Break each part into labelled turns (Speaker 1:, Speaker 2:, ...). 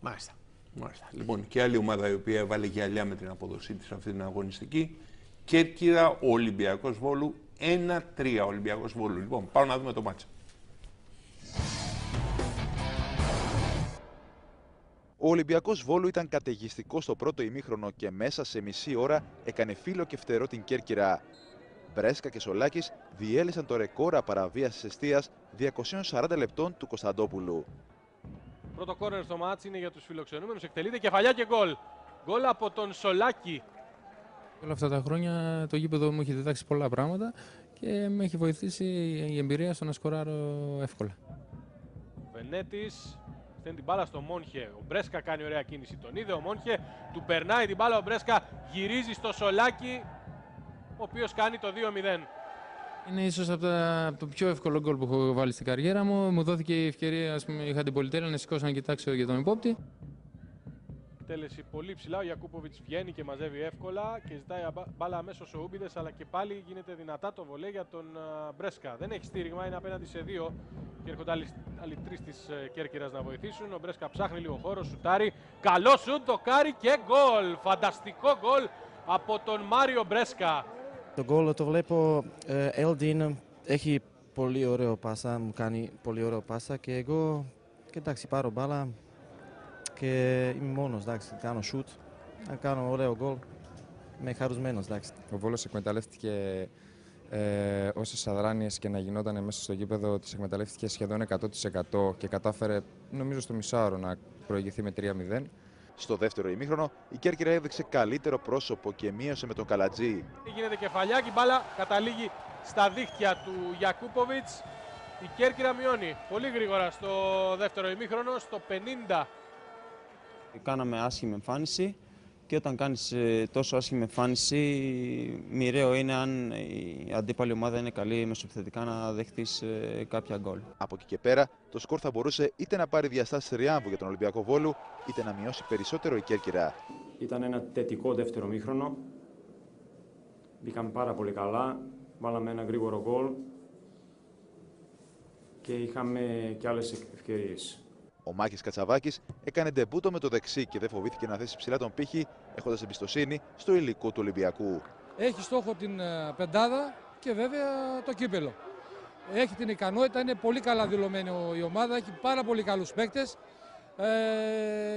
Speaker 1: Μάλιστα.
Speaker 2: Μάλιστα. Λοιπόν, και άλλη ομάδα η οποία έβαλε γυαλιά με την απόδοσή της αυτή την αγωνιστική. Κέρκυρα, ο Ολυμπιακός Βόλου, 1-3 Ολυμπιακός Βόλου. Λοιπόν, πάμε να δούμε το μάτσα.
Speaker 3: Ο Ολυμπιακός Βόλου ήταν καταιγιστικός στο πρώτο ημίχρονο και μέσα σε μισή ώρα έκανε φύλλο και φτερό την Κέρκυρα. Μπρέσκα και Σολάκης διέλυσαν το ρεκόρ απαραβίασης εστίας 240 λεπτών του Κωνσταντόπουλου.
Speaker 4: Πρώτο κόρνερ στο μάτς είναι για τους φιλοξενούμενους. Εκτελείται κεφαλιά και γκολ. Γκολ από τον Σολάκη.
Speaker 5: Όλα αυτά τα χρόνια το γήπεδο μου έχει διδάξει πολλά πράγματα και με έχει βοηθήσει η εμπειρία στο να σκοράρω εύκολα.
Speaker 4: Ο Βενέτης στέλνει την μπάλα στο Μόνχε. Ο Μπρέσκα κάνει ωραία κίνηση. Τον είδε ο Μόνχε. Του περνάει την μπάλα. Ο Μπρέσκα γυρίζει στο Σολάκη, ο οποίος κάνει το 2-0.
Speaker 5: Είναι ίσως από το πιο εύκολο γκολ που έχω βάλει στην καριέρα μου. Μου δόθηκε η ευκαιρία, ας πούμε, είχα την πολυτέλεια να σηκώσω να κοιτάξω για τον υπόπτη.
Speaker 4: Τέλεση πολύ ψηλά. Ο Γιακούποβιτς βγαίνει και μαζεύει εύκολα και ζητάει μπάλα αμέσως ο Ούμπιδες, αλλά και πάλι γίνεται δυνατά το βολέ για τον Μπρέσκα. Δεν έχει στήριγμα, είναι απέναντι σε δύο και έρχονται άλλοι τρεις της Κέρκυρας να βοηθήσουν. Ο Μπρέσκα ψάχνει λίγο χώρο, σουτάρει. Καλό σουτ, το κάρι και γκολ. Φανταστικό γκολ από τον Μάριο Μπρέσκα.
Speaker 6: Το γκολ το βλέπω, Έλντιν έχει πολύ ωραίο πάσα, μου κάνει πολύ ωραίο πάσα και εγώ, εντάξει, πάρω μπάλα και είμαι μόνος, εντάξει, κάνω σουτ, να κάνω ωραίο γκολ, είμαι χαρισμένος, εντάξει.
Speaker 7: Ο Βόλος εκμεταλλεύτηκε όσες αδράνειες και να γινόταν μέσα στο γήπεδο, τις εκμεταλλεύτηκε σχεδόν 100% και κατάφερε, νομίζω, στο μισάωρο να προηγηθεί με 3-0.
Speaker 3: Στο δεύτερο ημίχρονο, η Κέρκυρα έδειξε καλύτερο πρόσωπο και μείωσε με τον Καλατζή.
Speaker 4: Γίνεται κεφαλιά και η μπάλα καταλήγει στα δίχτυα του Γιακούποβιτς. Η Κέρκυρα μειώνει πολύ γρήγορα στο δεύτερο ημίχρονο, στο 50.
Speaker 8: Κάναμε άσχημη εμφάνιση και όταν κάνεις τόσο άσχημη εμφάνιση, μοιραίο είναι αν η αντίπαλη ομάδα είναι καλή μεσοπιθετικά να δεχτείς κάποια γκολ.
Speaker 3: Από εκεί και πέρα, το σκορ θα μπορούσε είτε να πάρει διαστάσεις θριάμβου για τον Ολυμπιακό Βόλου, είτε να μειώσει περισσότερο η Κέρκυρα.
Speaker 9: Ήταν ένα θετικό δεύτερο μήχρονο. Μπήκαμε πάρα πολύ καλά, βάλαμε ένα γρήγορο γκολ και είχαμε και άλλες ευκαιρίες.
Speaker 3: Ο Μάκης Κατσαβάκης έκανε ντεμπούτο με το δεξί και δεν φοβήθηκε να θέσει ψηλά τον πύχη, έχοντας εμπιστοσύνη στο υλικό του Ολυμπιακού.
Speaker 10: Έχει στόχο την πεντάδα και βέβαια το κύπελο. Έχει την ικανότητα, είναι πολύ καλά δηλωμένη η ομάδα, έχει πάρα πολύ καλούς παίκτες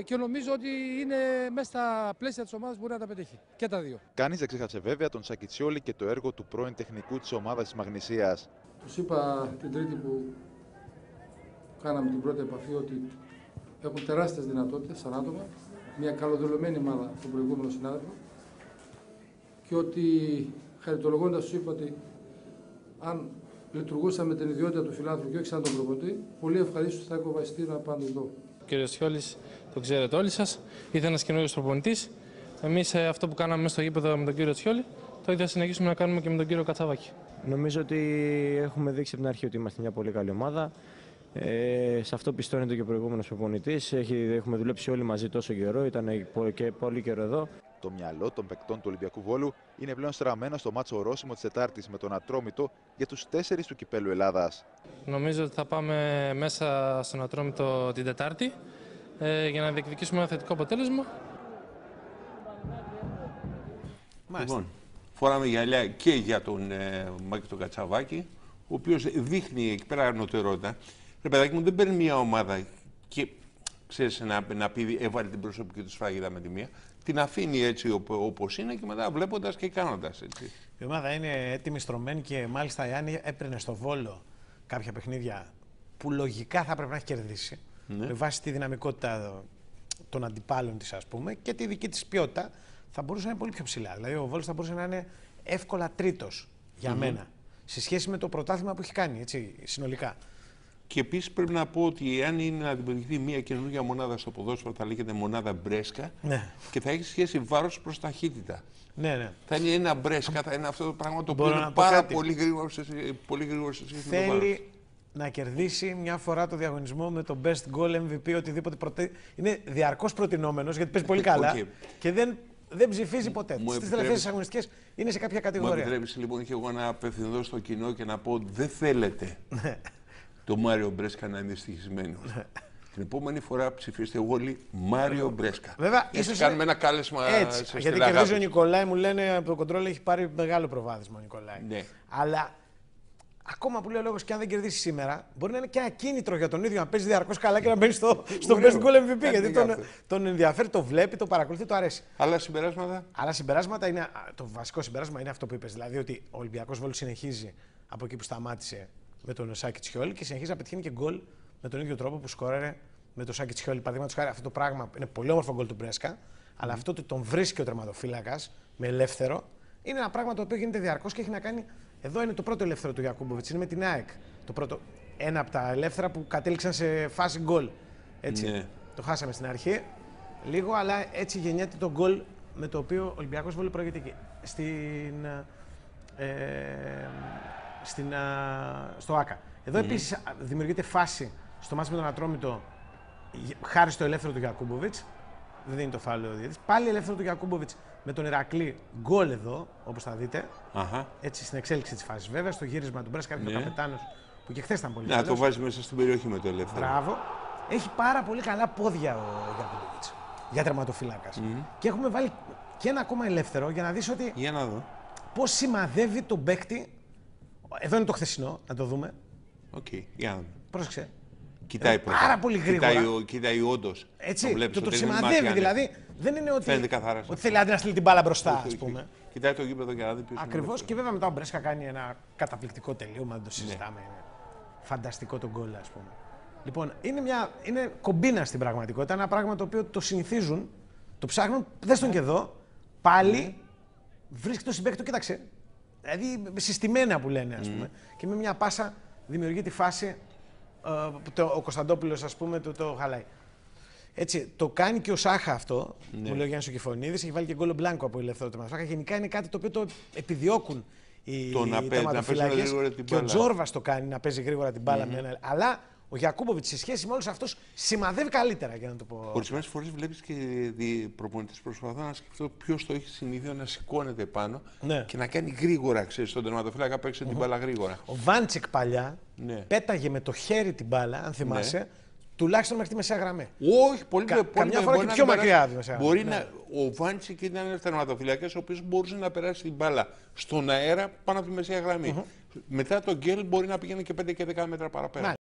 Speaker 10: και νομίζω ότι είναι μέσα στα πλαίσια της ομάδας μπορεί να τα πετύχει και τα δύο.
Speaker 3: Κανείς δεν ξέχασε βέβαια τον Σακιτσιόλη και το έργο του πρώην τεχνικού της ομάδας της Μαγνησίας.
Speaker 10: Τους είπα την Τρίτη που κάναμε την πρώτη επαφή ότι έχουν τεράστιες δυνατότητες σαν άτομα, μια καλοδηλωμένη ομάδα στον προηγούμενο συνάδελφο και ότι χαριτολογώντας τους είπα ότι αν λειτουργούσαμε την ιδιότητα του φιλάνθρωπου και όχι σαν τον προπονητή, πολύ ευχαρίστως θα έκοβα εισιτήριο να πάνε εδώ.
Speaker 5: Ο κύριος Σιόλης, το ξέρετε όλοι σας, ήταν ένας καινούριος προπονητής. Εμείς αυτό που κάναμε μέσα στο γήπεδο με τον κύριο Σιόλη, το ίδιο θα συνεχίσουμε να κάνουμε και με τον κύριο Κατσαβάκη.
Speaker 8: Νομίζω ότι έχουμε δείξει από την αρχή ότι είμαστε μια πολύ καλή ομάδα. Σε αυτό πιστώνεται και ο προηγούμενος προπονητής. Έχουμε δουλέψει όλοι μαζί τόσο καιρό, ήταν και πολύ καιρό εδώ.
Speaker 3: Το μυαλό των παικτών του Ολυμπιακού Βόλου είναι πλέον στραμμένο στο μάτσο ορόσημο της Τετάρτης με τον Ατρόμητο για τους 4 του Κυπέλλου Ελλάδας.
Speaker 5: Νομίζω ότι θα πάμε μέσα στον Ατρόμητο την Τετάρτη για να διεκδικήσουμε ένα θετικό αποτέλεσμα.
Speaker 2: Λοιπόν, φοράμε γυαλιά και για τον Μάκη τον Κατσαβάκη, ο οποίος δείχνει εκεί πέρα ανωτερότητα. Ρε παιδάκι μου, δεν παίρνει μια ομάδα και ξέρεις να πει έβαλε την προσωπική του σφραγίδα με τη μία. Την αφήνει έτσι όπως είναι και μετά βλέποντας και κάνοντας έτσι.
Speaker 1: Η ομάδα είναι έτοιμη, στρωμένη και μάλιστα η Άννη έπαιρνε στο Βόλο κάποια παιχνίδια που λογικά θα πρέπει να έχει κερδίσει.
Speaker 2: Ναι.
Speaker 1: Με βάση τη δυναμικότητα των αντιπάλων της, ας πούμε, και τη δική της ποιότητα θα μπορούσε να είναι πολύ πιο ψηλά. Δηλαδή ο Βόλος θα μπορούσε να είναι εύκολα τρίτος για μένα σε σχέση με το πρωτάθλημα που έχει κάνει έτσι, συνολικά.
Speaker 2: Και επίσης πρέπει να πω ότι αν είναι να δημιουργηθεί μια καινούργια μονάδα στο ποδόσφαιρο, θα λέγεται μονάδα Μπρέσκα και θα έχει σχέση βάρος προς ταχύτητα.
Speaker 1: Ναι.
Speaker 2: Θα είναι ένα Μπρέσκα, θα είναι αυτό το πράγμα το οποίο είναι πάρα πολύ γρήγορο σε σχέση με το βάρος.
Speaker 1: Θέλει να κερδίσει μια φορά το διαγωνισμό με το Best Goal MVP, οτιδήποτε. Είναι διαρκώς προτινόμενος γιατί παίζει πολύ καλά και δεν ψηφίζει ποτέ. Στις τελευταίες αγωνιστικές είναι σε κάποια κατηγορία.
Speaker 2: Μου επιτρέπεις λοιπόν και εγώ να απευθυνθώ στο κοινό και να πω ότι δεν θέλετε το Μάριο Μπρέσκα να είναι δυστυχισμένος. την επόμενη φορά ψηφίστε όλοι Μάριο Μπρέσκα.
Speaker 1: Βέβαια,
Speaker 2: ίσως κάνουμε ένα κάλεσμα σε
Speaker 1: γιατί κερδίζει ο Νικολάη, μου λένε από το κοντρόλ έχει πάρει μεγάλο προβάδισμα ο Νικολάη.
Speaker 2: Ναι.
Speaker 1: Αλλά ακόμα που λέει ο λόγος και αν δεν κερδίσει σήμερα, μπορεί να είναι και ένα κίνητρο για τον ίδιο να παίζει διαρκώς καλά και να μπαίνει στο Best Goal MVP. Γιατί τον ενδιαφέρει, το βλέπει, το παρακολουθεί, το αρέσει.
Speaker 2: Άλλα συμπεράσματα.
Speaker 1: Άλλα συμπεράσματα είναι. Το βασικό συμπέρασμα είναι αυτό που είπες. Δηλαδή ότι ο Ολυμπιακός Βόλος συνεχίζει από εκεί που σταμάτησε με τον Σάκη Τσιόλη και συνεχίζει να πετυχαίνει και γκολ με τον ίδιο τρόπο που σκόραρε με τον Σάκη Τσιόλη. Παραδείγματος χάρη, αυτό το πράγμα είναι πολύ όμορφο γκολ του Μπρέσκα, αλλά αυτό ότι τον βρίσκει ο τερματοφύλακας με ελεύθερο είναι ένα πράγμα το οποίο γίνεται διαρκώς και έχει να κάνει. Εδώ είναι το πρώτο ελεύθερο του Γιακούμποβιτς, είναι με την ΑΕΚ. Το πρώτο, ένα από τα ελεύθερα που κατέληξαν σε φάση γκολ. Έτσι. Ναι. Το χάσαμε στην αρχή λίγο, αλλά έτσι γεννιέται το γκολ με το οποίο ο Ολυμπιακός Βόλου προηγείται εκεί. Στο ΆΚΑ. Εδώ επίσης δημιουργείται φάση στο μάτς με τον Ατρόμητο χάρη στο ελεύθερο του Γιακούμποβιτς. Δεν δίνει το φάουλο ο διαιτητής. Πάλι ελεύθερο του Γιακούμποβιτς με τον Ηρακλή γκολ εδώ, όπως θα δείτε. Έτσι στην εξέλιξη της φάσης. Βέβαια στο γύρισμα του Μπρέσκα έρχεται ο καπετάνος που και χθες ήταν πολύ καλός.
Speaker 2: Να το βάζει μέσα στην περιοχή με το ελεύθερο.
Speaker 1: Μπράβο. Έχει πάρα πολύ καλά πόδια ο Γιακούμποβιτς για τερματοφύλακας. Και έχουμε βάλει και ένα ακόμα ελεύθερο για να δεις ότι.
Speaker 2: Για να δω.
Speaker 1: Πώς σημαδεύει τον παίκτη. Εδώ είναι το χθεσινό, να το δούμε.
Speaker 2: Οκ, για να δούμε.
Speaker 1: Πρόσεξε.
Speaker 2: Κοιτάει
Speaker 1: πάρα πολύ γρήγορα.
Speaker 2: Κοιτάει όντως.
Speaker 1: Έτσι, το σημαδεύει. Δηλαδή δεν είναι ότι θέλει άντε να στείλει την μπάλα μπροστά, ας πούμε.
Speaker 2: Κοιτάει το γήπεδο για να δει ποιος.
Speaker 1: Ακριβώς. Και βέβαια μετά ο Μπρέσκα κάνει ένα καταπληκτικό τελείωμα, δεν το συζητάμε. Είναι φανταστικό το γκολ, ας πούμε. Λοιπόν, είναι κομπίνα στην πραγματικότητα. Ένα πράγμα το οποίο το συνηθίζουν, το ψάχνουν, δες τον και εδώ. Πάλι βρίσκει το συμπαίκτη του, κοίταξε. Δηλαδή συστημένα που λένε, ας πούμε. Και με μια πάσα δημιουργεί τη φάση. Ο Κωνσταντόπουλος, ας πούμε, το χαλάει. Έτσι, το κάνει και ο Σάχα αυτό, που λέει ο Γιάννης ο Κεφωνίδης, έχει βάλει και γκολ μπλάνκο από ελεύθερο τερματοφύλακα. Γενικά είναι κάτι το οποίο το επιδιώκουν οι τερματοφύλακες. Και ο Τζόρβας το κάνει να παίζει γρήγορα την μπάλα. Αλλά ο Γιακούμποβιτς σε σχέση με όλους αυτούς σημαδεύει καλύτερα, για να το πω.
Speaker 2: Ορισμένες φορές βλέπεις και προπονητές προσπαθούν να σκεφτώ ποιος το έχει συνήθειο να σηκώνεται πάνω και να κάνει γρήγορα, ξέρεις, τον τερματοφύλακα παίξει την μπάλα γρήγορα.
Speaker 1: Ο Βάντσικ παλιά πέταγε με το χέρι την μπάλα, αν θυμάσαι, τουλάχιστον μέχρι τη μεσαία γραμμή.
Speaker 2: Όχι, πολύ
Speaker 1: καμιά φορά και πιο μακριά.
Speaker 2: Μπορεί να. Ο Βάντσικ ήταν ένας τερματοφύλακας ο οποίος μπορούσε να περάσει την μπάλα στον αέρα πάνω από τη μεσαία γραμμή. Μετά το γκέλ μπορεί να πηγαίνει και 5 και 10 μέτρα παραπέρα.